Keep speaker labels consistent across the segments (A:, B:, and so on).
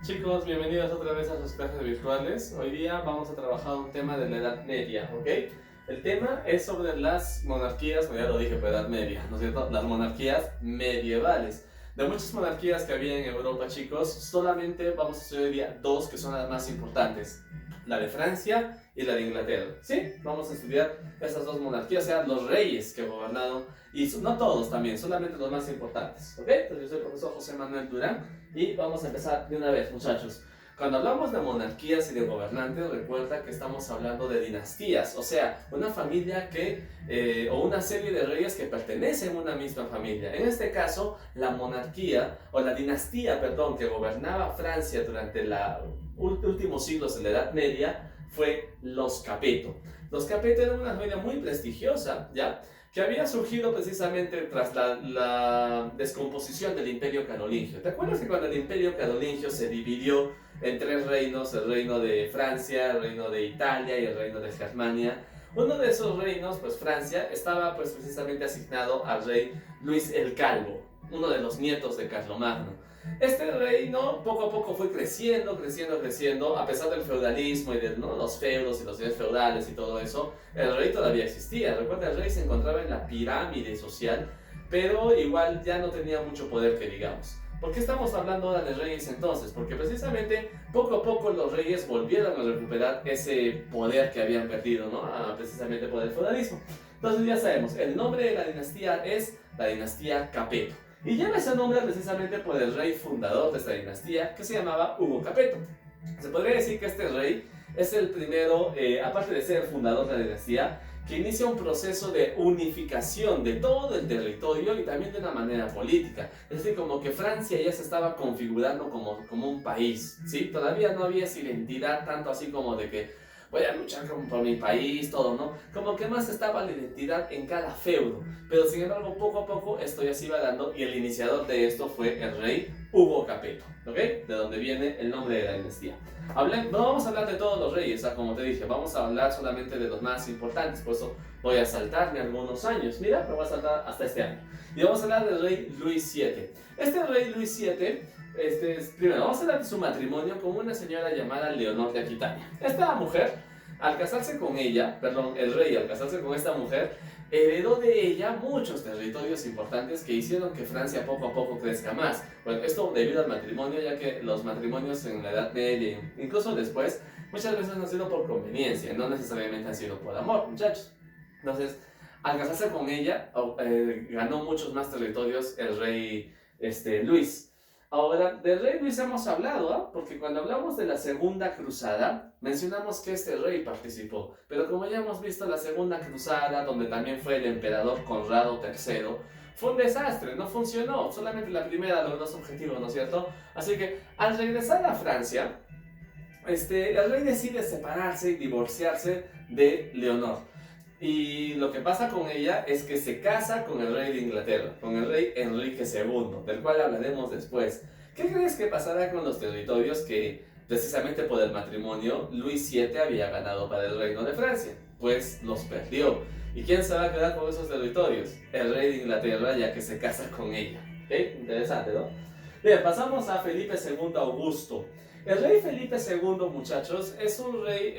A: Chicos, bienvenidos otra vez a sus clases virtuales. Hoy día vamos a trabajar un tema de la Edad Media, ¿ok? El tema es sobre las monarquías, ya lo dije, por Edad Media, ¿no es cierto? Las monarquías medievales. De muchas monarquías que había en Europa, chicos, solamente vamos a estudiar hoy día dos que son las más importantes. La de Francia y la de Inglaterra. ¿Sí? Vamos a estudiar esas dos monarquías, o sea, los reyes que gobernaron, y no todos también, solamente los más importantes, ¿ok? Entonces yo soy el profesor José Manuel Durán y vamos a empezar de una vez, muchachos. Cuando hablamos de monarquías y de gobernantes, recuerda que estamos hablando de dinastías, o sea, una familia o una serie de reyes que pertenecen a una misma familia. En este caso, la monarquía, o la dinastía, perdón, que gobernaba Francia durante los últimos siglos de la Edad Media, fue los Capeto. Los Capeto eran una familia muy prestigiosa, ¿ya?, que había surgido precisamente tras la descomposición del Imperio Carolingio. ¿Te acuerdas que cuando el Imperio Carolingio se dividió en tres reinos, el reino de Francia, el reino de Italia y el reino de Germania? Uno de esos reinos, pues Francia, estaba pues precisamente asignado al rey Luis el Calvo, uno de los nietos de Carlomagno. Este reino poco a poco fue creciendo, a pesar del feudalismo y de, ¿no?, los feudos y los bienes feudales y todo eso. El rey todavía existía. Recuerda, el rey se encontraba en la pirámide social, pero igual ya no tenía mucho poder, que digamos. ¿Por qué estamos hablando ahora de reyes entonces? Porque precisamente poco a poco los reyes volvieron a recuperar ese poder que habían perdido, ¿no?, precisamente por el feudalismo. Entonces ya sabemos, el nombre de la dinastía es la dinastía Capeto. Y lleva ese nombre precisamente por el rey fundador de esta dinastía, que se llamaba Hugo Capeto. Se podría decir que este rey es el primero, aparte de ser el fundador de la dinastía, que inicia un proceso de unificación de todo el territorio y también de una manera política. Es decir, como que Francia ya se estaba configurando como un país, ¿sí? Todavía no había esa identidad tanto así como de que voy a luchar por mi país, todo, ¿no? Como que más estaba la identidad en cada feudo. Pero sin embargo, poco a poco esto ya se iba dando, y el iniciador de esto fue el rey Hugo Capeto, ¿ok? De donde viene el nombre de la dinastía. No vamos a hablar de todos los reyes, como te dije, vamos a hablar solamente de los más importantes, por eso voy a saltarme algunos años. Mira, me voy a saltar hasta este año. Y vamos a hablar del rey Luis VII. Este rey Luis VII, primero vamos a hablar de su matrimonio con una señora llamada Leonor de Aquitania. Esta mujer, al casarse con ella, perdón, el rey al casarse con esta mujer, heredó de ella muchos territorios importantes que hicieron que Francia poco a poco crezca más. Bueno, esto debido al matrimonio, ya que los matrimonios en la Edad Media, incluso después, muchas veces han sido por conveniencia, no necesariamente han sido por amor, muchachos. Entonces, al casarse con ella, ganó muchos más territorios el rey Luis. Ahora, del rey Luis hemos hablado, ¿eh? Porque cuando hablamos de la Segunda Cruzada, mencionamos que este rey participó. Pero como ya hemos visto, la Segunda Cruzada, donde también fue el emperador Conrado III, fue un desastre, no funcionó. Solamente la primera logró su objetivo, ¿no es cierto? Así que, al regresar a Francia, el rey decide separarse y divorciarse de Leonor. Y lo que pasa con ella es que se casa con el rey de Inglaterra, con el rey Enrique II, del cual hablaremos después. ¿Qué crees que pasará con los territorios que, precisamente por el matrimonio, Luis VII había ganado para el reino de Francia? Pues los perdió. ¿Y quién se va a quedar con esos territorios? El rey de Inglaterra, ya que se casa con ella. ¿Ok? Interesante, ¿no? Bien, pasamos a Felipe II Augusto. El rey Felipe II, muchachos, es un rey,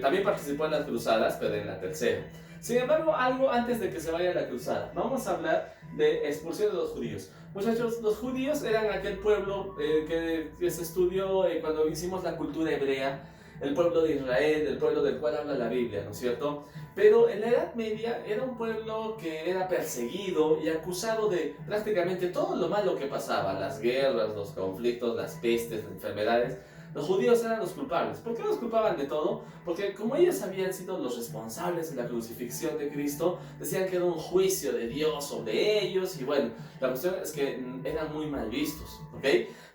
A: también participó en las cruzadas, pero en la tercera. Sin embargo, algo antes de que se vaya a la cruzada, vamos a hablar de expulsión de los judíos. Muchachos, los judíos eran aquel pueblo que se estudió cuando hicimos la cultura hebrea, el pueblo de Israel, el pueblo del cual habla la Biblia, ¿no es cierto? Pero en la Edad Media era un pueblo que era perseguido y acusado de prácticamente todo lo malo que pasaba, las guerras, los conflictos, las pestes, las enfermedades. Los judíos eran los culpables. ¿Por qué los culpaban de todo? Porque como ellos habían sido los responsables de la crucifixión de Cristo, decían que era un juicio de Dios sobre ellos, y bueno, la cuestión es que eran muy mal vistos, ¿ok?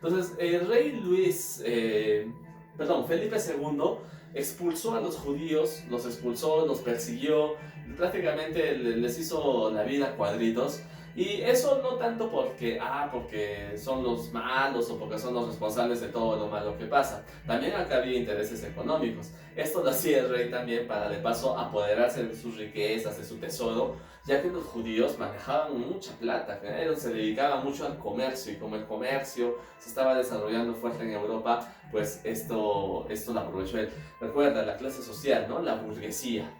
A: Entonces el rey Felipe II expulsó a los judíos, los expulsó, los persiguió, prácticamente les hizo la vida a cuadritos. Y eso no tanto porque son los malos o porque son los responsables de todo lo malo que pasa. También acá había intereses económicos. Esto lo hacía el rey también para de paso apoderarse de sus riquezas, de su tesoro, ya que los judíos manejaban mucha plata, se dedicaban mucho al comercio, y como el comercio se estaba desarrollando fuerte en Europa, pues esto lo aprovechó él. Recuerda, la clase social, ¿no? La burguesía.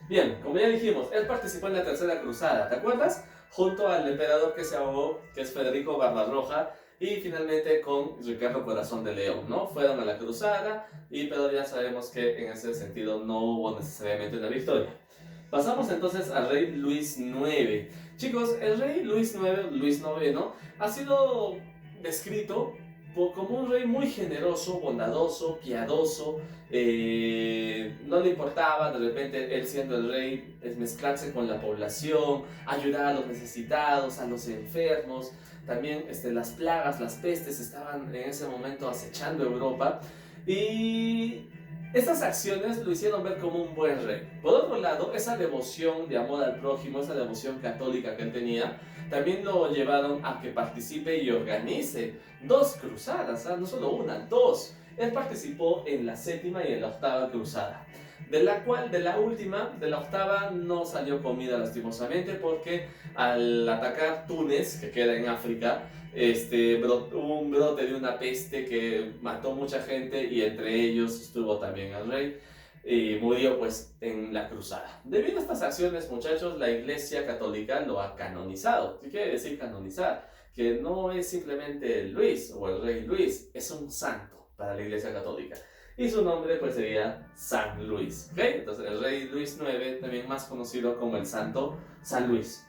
A: Bien, como ya dijimos, él participó en la Tercera Cruzada, ¿te acuerdas? Junto al emperador que se ahogó, que es Federico Barbarroja, y finalmente con Ricardo Corazón de León, ¿no? Fueron a la cruzada, pero ya sabemos que en ese sentido no hubo necesariamente una victoria. Pasamos entonces al rey Luis IX. Chicos, el rey Luis IX, ha sido descrito como un rey muy generoso, bondadoso, piadoso. No le importaba de repente él siendo el rey mezclarse con la población, ayudar a los necesitados, a los enfermos. También las plagas, las pestes estaban en ese momento acechando Europa, y estas acciones lo hicieron ver como un buen rey. Por otro lado, esa devoción de amor al prójimo, esa devoción católica que él tenía, también lo llevaron a que participe y organice 2 cruzadas, no solo una, 2. Él participó en la 7ª y en la 8ª cruzada, de la 8ª no salió comida lastimosamente, porque al atacar Túnez, que queda en África, hubo un brote de una peste que mató mucha gente, y entre ellos estuvo también el rey, y murió pues en la cruzada. Debido a estas acciones, muchachos, la Iglesia Católica lo ha canonizado. ¿Qué quiere decir canonizar? Que no es simplemente Luis o el rey Luis, es un santo para la Iglesia Católica. Y su nombre pues sería San Luis, ¿ok? Entonces el rey Luis IX, también más conocido como el santo San Luis.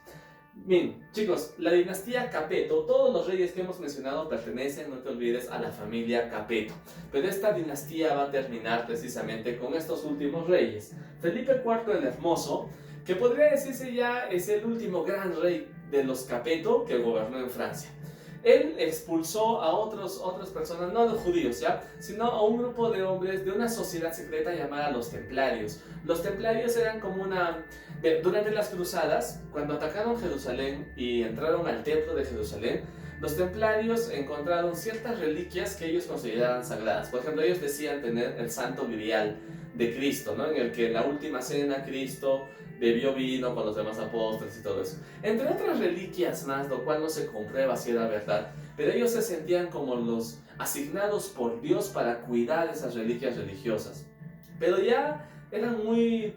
A: Bien, chicos, la dinastía Capeto, todos los reyes que hemos mencionado pertenecen, no te olvides, a la familia Capeto. Pero esta dinastía va a terminar precisamente con estos últimos reyes. Felipe IV el Hermoso, que podría decirse ya es el último gran rey de los Capeto que gobernó en Francia. Él expulsó a otras personas, no a los judíos, ¿ya? Sino a un grupo de hombres de una sociedad secreta llamada los Templarios. Los Templarios eran como durante las cruzadas, cuando atacaron Jerusalén y entraron al templo de Jerusalén, los Templarios encontraron ciertas reliquias que ellos consideraban sagradas. Por ejemplo, ellos decían tener el Santo Grial de Cristo, ¿no? En el que en la última cena Cristo bebió vino con los demás apóstoles y todo eso. Entre otras reliquias más, lo cual no se comprueba si era verdad, pero ellos se sentían como los asignados por Dios para cuidar esas reliquias religiosas. Pero ya eran muy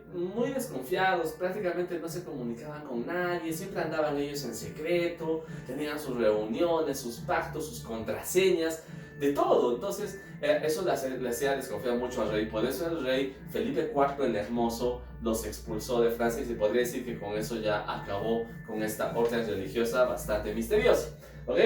A: desconfiados, prácticamente no se comunicaban con nadie, siempre andaban ellos en secreto, tenían sus reuniones, sus pactos, sus contraseñas, de todo. Entonces eso le hacía desconfiar mucho al rey. Por eso el rey Felipe IV el Hermoso los expulsó de Francia, y se podría decir que con eso ya acabó con esta orden religiosa bastante misteriosa, ¿ok?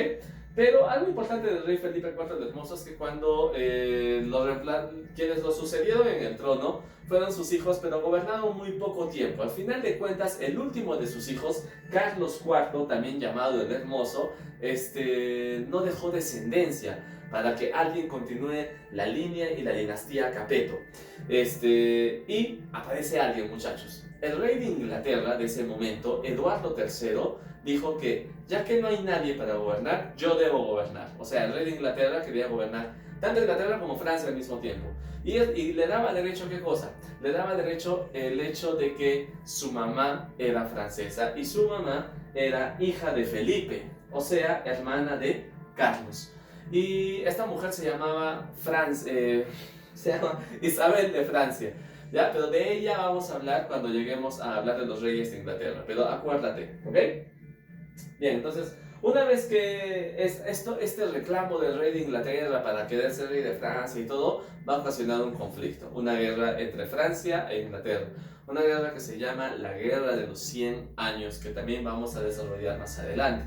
A: Pero algo importante del rey Felipe IV el Hermoso es que cuando quienes lo sucedieron en el trono fueron sus hijos, pero gobernaron muy poco tiempo. Al final de cuentas, el último de sus hijos, Carlos IV, también llamado el Hermoso, no dejó descendencia para que alguien continúe la línea y la dinastía Capeto. Y aparece alguien, muchachos. El rey de Inglaterra de ese momento, Eduardo III, dijo que ya que no hay nadie para gobernar, yo debo gobernar. O sea, el rey de Inglaterra quería gobernar tanto Inglaterra como Francia al mismo tiempo. Y le daba derecho, ¿qué cosa? Le daba derecho el hecho de que su mamá era francesa y su mamá era hija de Felipe, o sea, hermana de Carlos. Y esta mujer se llamaba Isabel de Francia, ¿ya? Pero de ella vamos a hablar cuando lleguemos a hablar de los reyes de Inglaterra, pero acuérdate, ¿ok? Bien, entonces, una vez que este reclamo del rey de Inglaterra para querer ser rey de Francia y todo, va a ocasionar un conflicto, una guerra entre Francia e Inglaterra, una guerra que se llama la Guerra de los 100 años, que también vamos a desarrollar más adelante,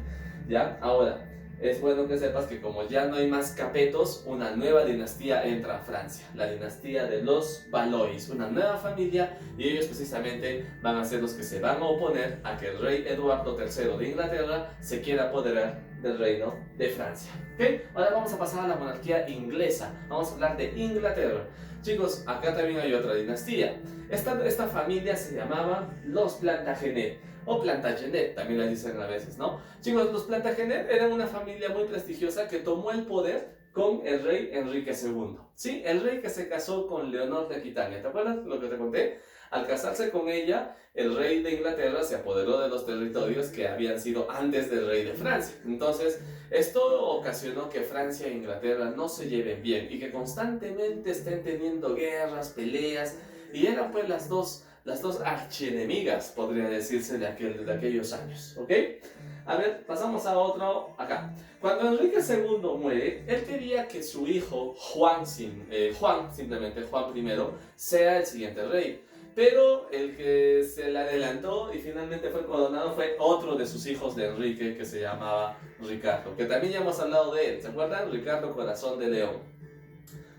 A: ¿ya? Ahora, es bueno que sepas que como ya no hay más Capetos, una nueva dinastía entra a Francia, la dinastía de los Valois, una nueva familia, y ellos precisamente van a ser los que se van a oponer a que el rey Eduardo III de Inglaterra se quiera apoderar del reino de Francia. ¿Okay? Ahora vamos a pasar a la monarquía inglesa, vamos a hablar de Inglaterra. Chicos, acá también hay otra dinastía. Esta familia se llamaba los Plantagenet. o Plantagenet, también les dicen a veces, ¿no? Chicos, los Plantagenet eran una familia muy prestigiosa que tomó el poder con el rey Enrique II. Sí, el rey que se casó con Leonor de Aquitania. ¿Te acuerdas lo que te conté? Al casarse con ella, el rey de Inglaterra se apoderó de los territorios que habían sido antes del rey de Francia. Entonces, esto ocasionó que Francia e Inglaterra no se lleven bien y que constantemente estén teniendo guerras, peleas, y eran pues las dos archienemigas, podría decirse, de aquellos años, ¿ok? A ver, pasamos a otro acá. Cuando Enrique II muere, él quería que su hijo Juan, simplemente Juan I, sea el siguiente rey. Pero el que se le adelantó y finalmente fue coronado fue otro de sus hijos de Enrique, que se llamaba Ricardo, que también ya hemos hablado de él. ¿Se acuerdan? Ricardo Corazón de León.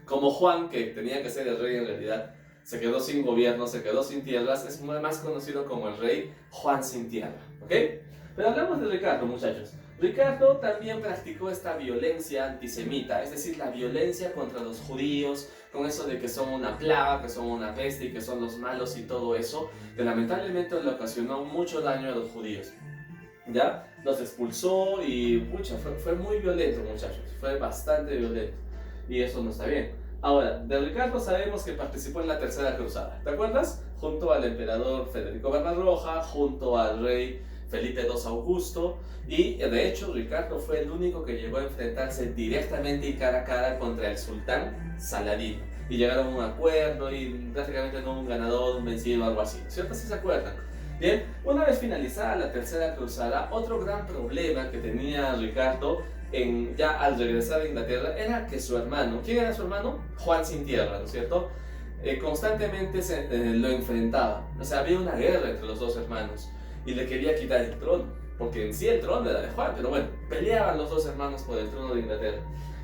A: Como Juan, que tenía que ser el rey en realidad, se quedó sin gobierno, se quedó sin tierras, es más conocido como el rey Juan sin tierra, ¿ok? Pero hablamos de Ricardo, muchachos. Ricardo también practicó esta violencia antisemita, es decir, la violencia contra los judíos, con eso de que son una plaga, que son una peste y que son los malos y todo eso, que lamentablemente le ocasionó mucho daño a los judíos. ¿Ya? Los expulsó y pucha, fue muy violento, muchachos, fue bastante violento. Y eso no está bien. Ahora, de Ricardo sabemos que participó en la Tercera Cruzada, ¿te acuerdas? Junto al emperador Federico Barbarroja, junto al rey Felipe II Augusto, y de hecho Ricardo fue el único que llegó a enfrentarse directamente y cara a cara contra el sultán Saladino, y llegaron a un acuerdo y prácticamente no hubo un ganador, un vencido, algo así, ¿cierto? ¿Sí se acuerdan? Bien, una vez finalizada la Tercera Cruzada, otro gran problema que tenía Ricardo ya al regresar a Inglaterra era que su hermano, ¿quién era su hermano? Juan sin tierra, ¿no es cierto? Constantemente lo enfrentaba, o sea, había una guerra entre los dos hermanos y le quería quitar el trono, porque en sí el trono era de Juan, pero bueno, peleaban los dos hermanos por el trono de Inglaterra.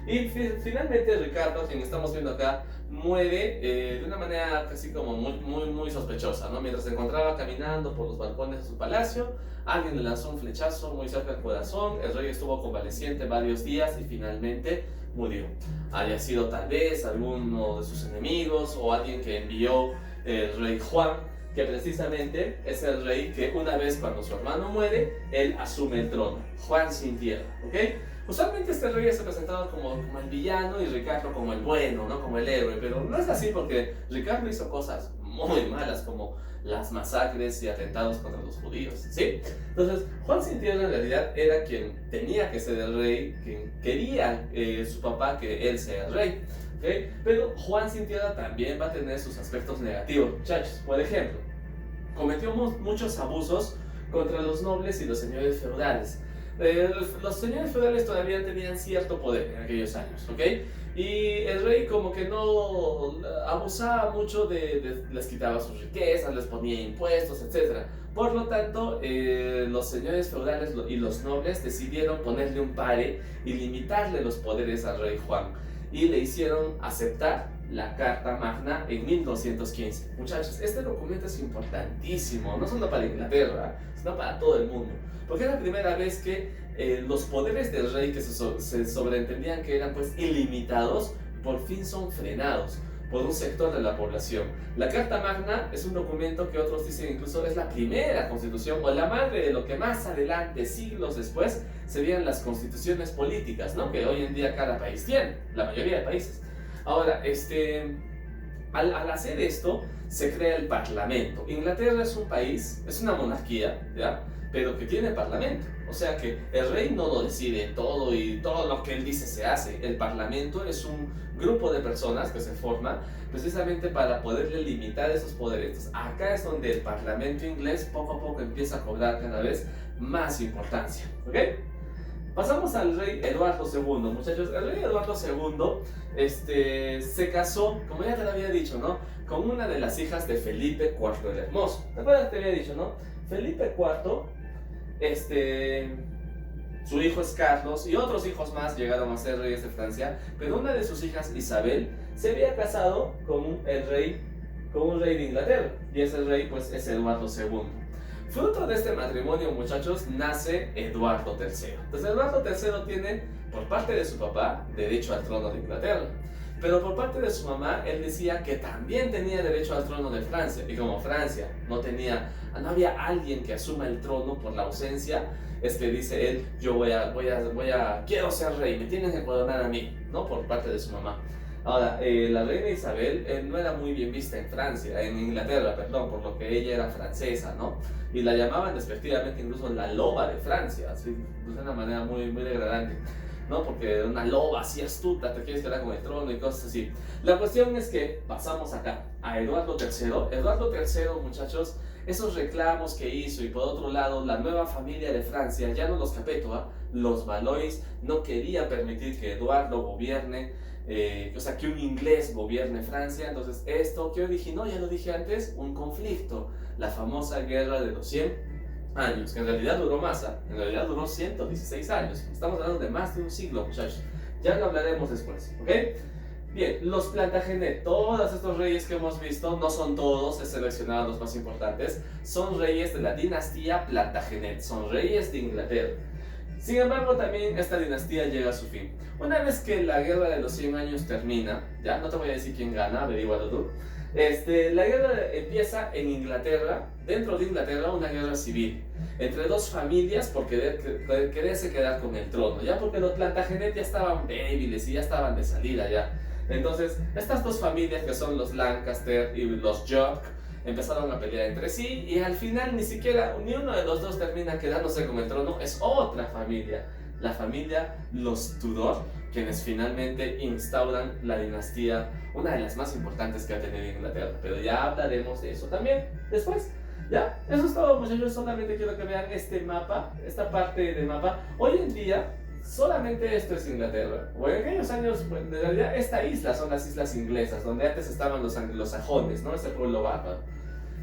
A: Y finalmente Ricardo, quien estamos viendo acá, muere de una manera casi como muy sospechosa, ¿no? Mientras se encontraba caminando por los balcones de su palacio, alguien le lanzó un flechazo muy cerca del corazón, el rey estuvo convaleciente varios días y finalmente murió. Haya sido tal vez alguno de sus enemigos o alguien que envió el rey Juan, que precisamente es el rey que una vez cuando su hermano muere, él asume el trono, Juan sin tierra, ¿ok? Usualmente este rey es representado como el villano y Ricardo como el bueno, ¿no? Como el héroe, pero no es así porque Ricardo hizo cosas muy malas como las masacres y atentados contra los judíos, ¿sí? Entonces, Juan sin tierra en realidad era quien tenía que ser el rey, quien quería su papá que él sea el rey, ¿ok? Pero Juan sin tierra también va a tener sus aspectos negativos, muchachos. Por ejemplo, cometió muchos abusos contra los nobles y los señores feudales. Los señores feudales todavía tenían cierto poder en aquellos años, ¿ok? Y el rey como que no abusaba mucho les quitaba sus riquezas, les ponía impuestos, etc. Por lo tanto, los señores feudales y los nobles decidieron ponerle un pare y limitarle los poderes al rey Juan. Y le hicieron aceptar la Carta Magna en 1215. Muchachos, este documento es importantísimo, no solo para Inglaterra, sino para todo el mundo. Porque es la primera vez que los poderes del rey que se sobreentendían que eran pues ilimitados, por fin son frenados por un sector de la población. La Carta Magna es un documento que otros dicen incluso es la primera constitución o la madre de lo que más adelante, siglos después, serían las constituciones políticas, ¿no? Que hoy en día cada país tiene, la mayoría de países. Ahora, al hacer esto, se crea el Parlamento. Inglaterra es un país, es una monarquía, ¿ya? Pero que tiene parlamento, o sea que el rey no lo decide todo y todo lo que él dice se hace. El parlamento es un grupo de personas que se forma precisamente para poderle limitar esos poderes. Entonces, acá es donde el parlamento inglés poco a poco empieza a cobrar cada vez más importancia, ¿ok? Pasamos al rey Eduardo II, muchachos. El rey Eduardo II se casó, como ya te lo había dicho, ¿no? Con una de las hijas de Felipe IV el Hermoso. ¿Te acuerdas que te había dicho, no? Felipe IV, su hijo es Carlos y otros hijos más llegaron a ser reyes de Francia, pero una de sus hijas, Isabel, se había casado con un rey de Inglaterra, y ese rey pues es Eduardo II. Fruto de este matrimonio, muchachos, nace Eduardo III. Entonces Eduardo III tiene, por parte de su papá, derecho al trono de Inglaterra. Pero por parte de su mamá, él decía que también tenía derecho al trono de Francia. Y como Francia no había alguien que asuma el trono por la ausencia, es que dice él, quiero ser rey, me tienen que coronar a mí, ¿no? Por parte de su mamá. Ahora, la reina Isabel no era muy bien vista en Francia, en Inglaterra, perdón, por lo que ella era francesa, ¿no? Y la llamaban despectivamente incluso la loba de Francia, así, de una manera muy, muy degradante, ¿no? Porque una loba así astuta, te quieres quedar con el trono y cosas así. La cuestión es que pasamos acá, a Eduardo III. Eduardo III, muchachos, esos reclamos que hizo, y por otro lado, la nueva familia de Francia, ya no los Capeto, los Valois, no quería permitir que Eduardo gobierne, o sea, que un inglés gobierne Francia. Entonces, esto que originó, ya lo dije antes, un conflicto, la famosa guerra de los 100 años, que en realidad duró más, en realidad duró 116 años. Estamos hablando de más de un siglo, muchachos. Ya lo hablaremos después, ¿ok? Bien, los Plantagenet, todos estos reyes que hemos visto, no son todos, he seleccionado los más importantes, son reyes de la dinastía Plantagenet, son reyes de Inglaterra. Sin embargo, también esta dinastía llega a su fin. Una vez que la guerra de los 100 años termina, ya no te voy a decir quién gana, averígualo tú. La guerra empieza en Inglaterra, dentro de Inglaterra, una guerra civil entre dos familias por quererse quedar con el trono, ya porque los Plantagenet ya estaban débiles y ya estaban de salida ya. Entonces, estas dos familias, que son los Lancaster y los York, empezaron a pelear entre sí, y al final ni uno de los dos termina quedándose con el trono. Es otra familia, la familia los Tudor, quienes finalmente instauran la dinastía, una de las más importantes que ha tenido Inglaterra, pero ya hablaremos de eso también después. Ya, eso es todo, muchachos. Solamente quiero que vean este mapa, esta parte del mapa. Hoy en día solamente esto es Inglaterra. O en aquellos años, pues, en realidad esta isla son las islas inglesas, donde antes estaban los anglosajones, ¿no? Ese pueblo bárbaro.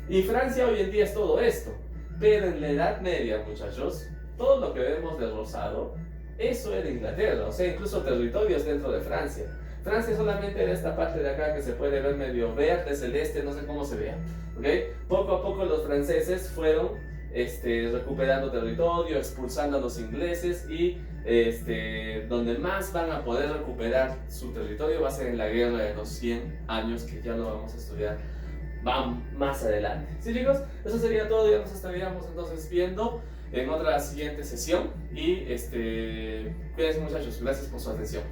A: Y Francia hoy en día es todo esto. Pero en la Edad Media, muchachos, todo lo que vemos de rosado, eso era Inglaterra. O sea, incluso territorios dentro de Francia. Francia solamente era esta parte de acá que se puede ver medio verde, celeste, no sé cómo se vea, ¿okay? Poco a poco los franceses fueron recuperando territorio, expulsando a los ingleses, y donde más van a poder recuperar su territorio va a ser en la guerra de los 100 años, que ya lo vamos a estudiar más adelante. ¿Sí, chicos? Eso sería todo. Ya nos estaríamos entonces viendo en otra siguiente sesión, y cuídense, muchachos. Gracias por su atención.